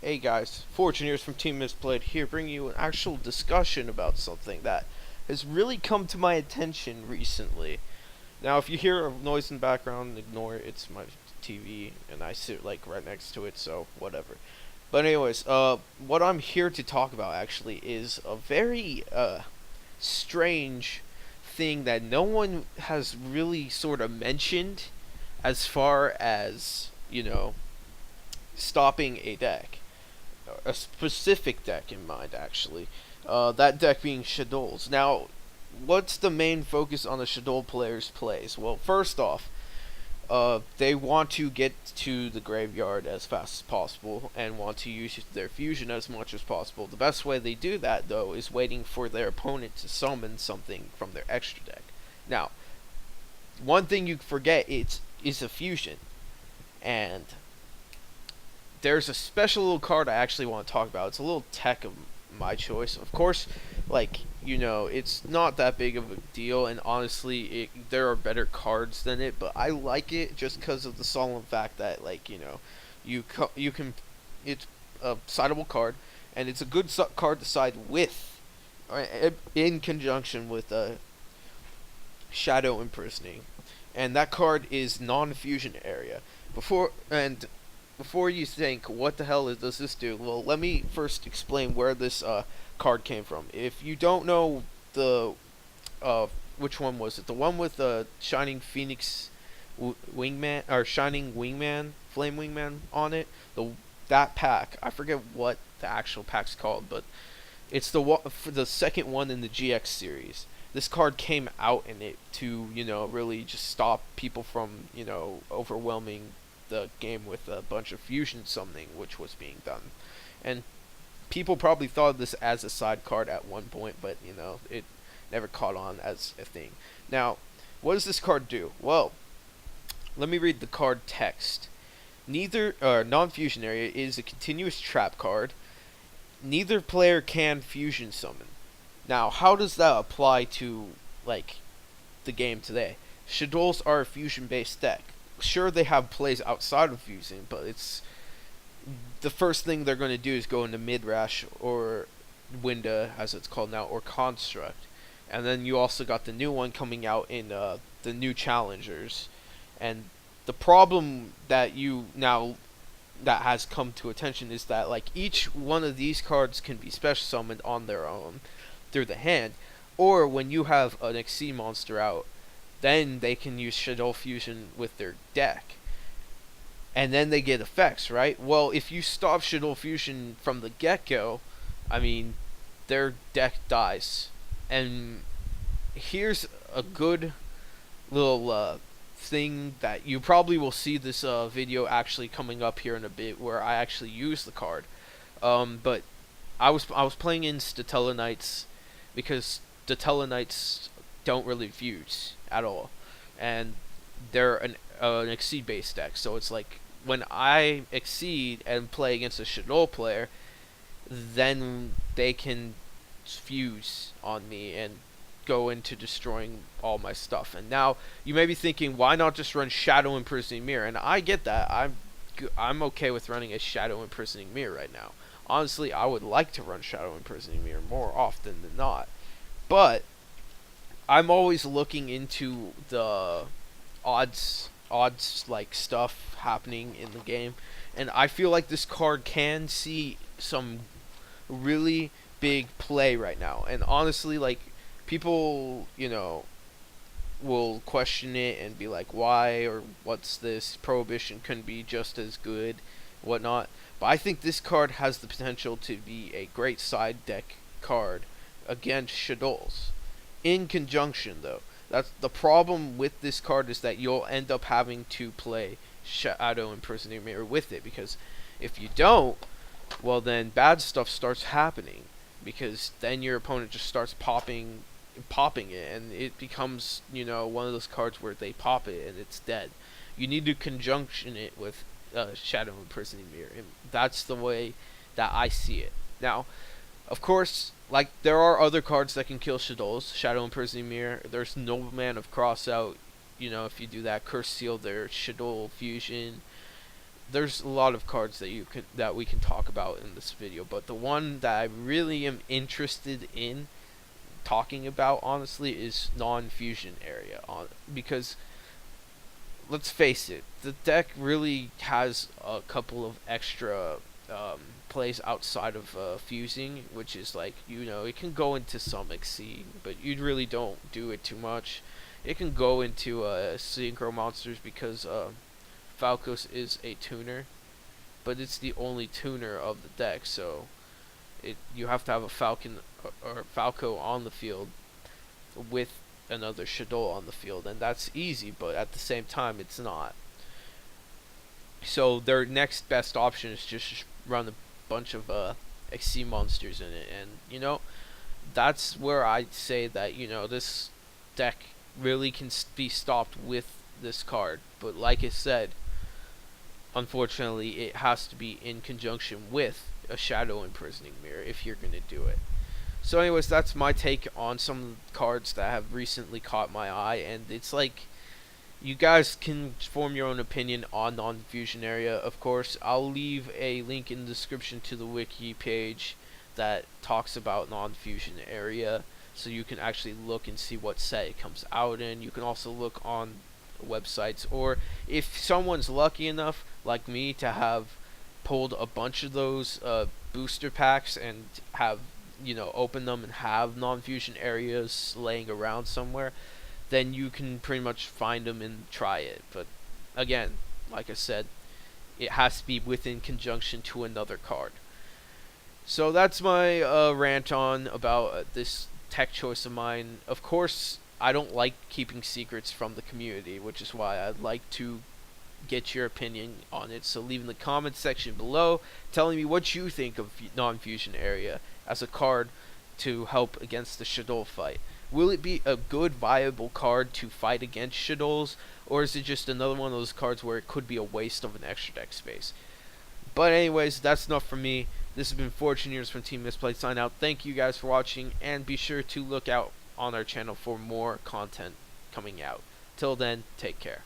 Hey guys, Fortuneers from Team Misplayed here, bringing you an actual discussion about something that has really come to my attention recently. Now, if you hear a noise in the background, ignore it. It's my TV, and I sit like right next to it, so whatever. But anyways, what I'm here to talk about actually is a very strange thing that no one has really sort of mentioned, as far as stopping a deck, a specific deck in mind, actually. That deck being Shadol's. Now, what's the main focus on the Shadol players' plays? Well, first off, they want to get to the graveyard as fast as possible and want to use their fusion as much as possible. The best way they do that, though, is waiting for their opponent to summon something from their extra deck. Now, one thing you forget is a fusion, and there's a special little card I actually want to talk about. It's a little tech of my choice. Of course, it's not that big of a deal, and honestly, there are better cards than it, but I like it just because of the solemn fact that, you can, it's a sideable card, and it's a good card to side with, in conjunction with Shadow Imprisoning. And that card is non-fusion area. Before you think, what the hell does this do? Well, let me first explain where this card came from. If you don't know which one was it? The one with the Shining Phoenix Wingman, or Shining Wingman, Flame Wingman on it. That pack, I forget what the actual pack's called, but it's the second one in the GX series. This card came out in it to, really just stop people from, overwhelming the game with a bunch of fusion summoning, which was being done. And people probably thought of this as a side card at one point, but it never caught on as a thing. Now, what does this card do? Well, let me read the card text. Neither non-fusion area is a continuous trap card. Neither player can fusion summon. Now, how does that apply to the game today? Shadows are a fusion based deck. Sure, they have plays outside of fusing, but it's the first thing they're going to do is go into Midrash, or Winda as it's called now, or Construct. And then you also got the new one coming out in the new Challengers. And the problem that that has come to attention is that each one of these cards can be special summoned on their own through the hand, or when you have an Exceed monster out, then they can use Shadow Fusion with their deck. And then they get effects, right? Well, if you stop Shadow Fusion from the get-go, their deck dies. And here's a good little thing that you probably will see this video actually coming up here in a bit, where I actually use the card. But I was playing in Statella Knights, because Statella Knights don't really fuse at all, and they're an Exceed based deck. So it's when I Exceed and play against a Shadow player, then they can fuse on me and go into destroying all my stuff. And now you may be thinking, why not just run Shadow Imprisoning Mirror? And I get that. I'm okay with running a Shadow Imprisoning Mirror right now. Honestly, I would like to run Shadow Imprisoning Mirror more often than not, but I'm always looking into the odds stuff happening in the game, and I feel like this card can see some really big play right now. And honestly, people, will question it and be like, why, or what's this? Prohibition couldn't be just as good, whatnot. But I think this card has the potential to be a great side deck card against Shadows. In conjunction, though, that's the problem with this card, is that you'll end up having to play Shadow Imprisoning Mirror with it, because if you don't, well, then bad stuff starts happening, because then your opponent just starts popping it, and it becomes, one of those cards where they pop it and it's dead. You need to conjunction it with Shadow Imprisoning Mirror, and that's the way that I see it. Now, of course, there are other cards that can kill Shadows. Shadow Imprisoning Mirror. There's Nobleman of Crossout. If you do that, Curse Seal, their Shadow Fusion. there's a lot of cards that we can talk about in this video, but the one that I really am interested in talking about honestly is non-fusion area because let's face it, the deck really has a couple of extra plays outside of fusing, which is like, it can go into some Exceed, but you really don't do it too much. It can go into synchro monsters because Falcos is a tuner, but it's the only tuner of the deck, so you have to have a Falcon or Falco on the field with another Shadow on the field, and that's easy, but at the same time, it's not. So their next best option is just run a bunch of XC monsters in it, and that's where I'd say that this deck really can be stopped with this card. But like I said, unfortunately, it has to be in conjunction with a Shadow Imprisoning Mirror if you're gonna do it. So anyways, that's my take on some of the cards that have recently caught my eye, and it's like, you guys can form your own opinion on non-fusion area. Of course, I'll leave a link in the description to the wiki page that talks about non-fusion area, so you can actually look and see what set it comes out in. You can also look on websites, or if someone's lucky enough, like me, to have pulled a bunch of those booster packs and have open them and have non-fusion areas laying around somewhere, then you can pretty much find them and try it. But again, like I said, it has to be within conjunction to another card. So that's my rant on about this tech choice of mine. Of course, I don't like keeping secrets from the community, which is why I'd like to get your opinion on it. So leave in the comments section below telling me what you think of non-fusion area as a card to help against the Shadow fight. Will it be a good viable card to fight against Shadows, or is it just another one of those cards where it could be a waste of an extra deck space? But anyways, that's enough for me. This has been Fortune Years from Team Misplayed. Sign out. Thank you guys for watching, and be sure to look out on our channel for more content coming out. Till then, take care.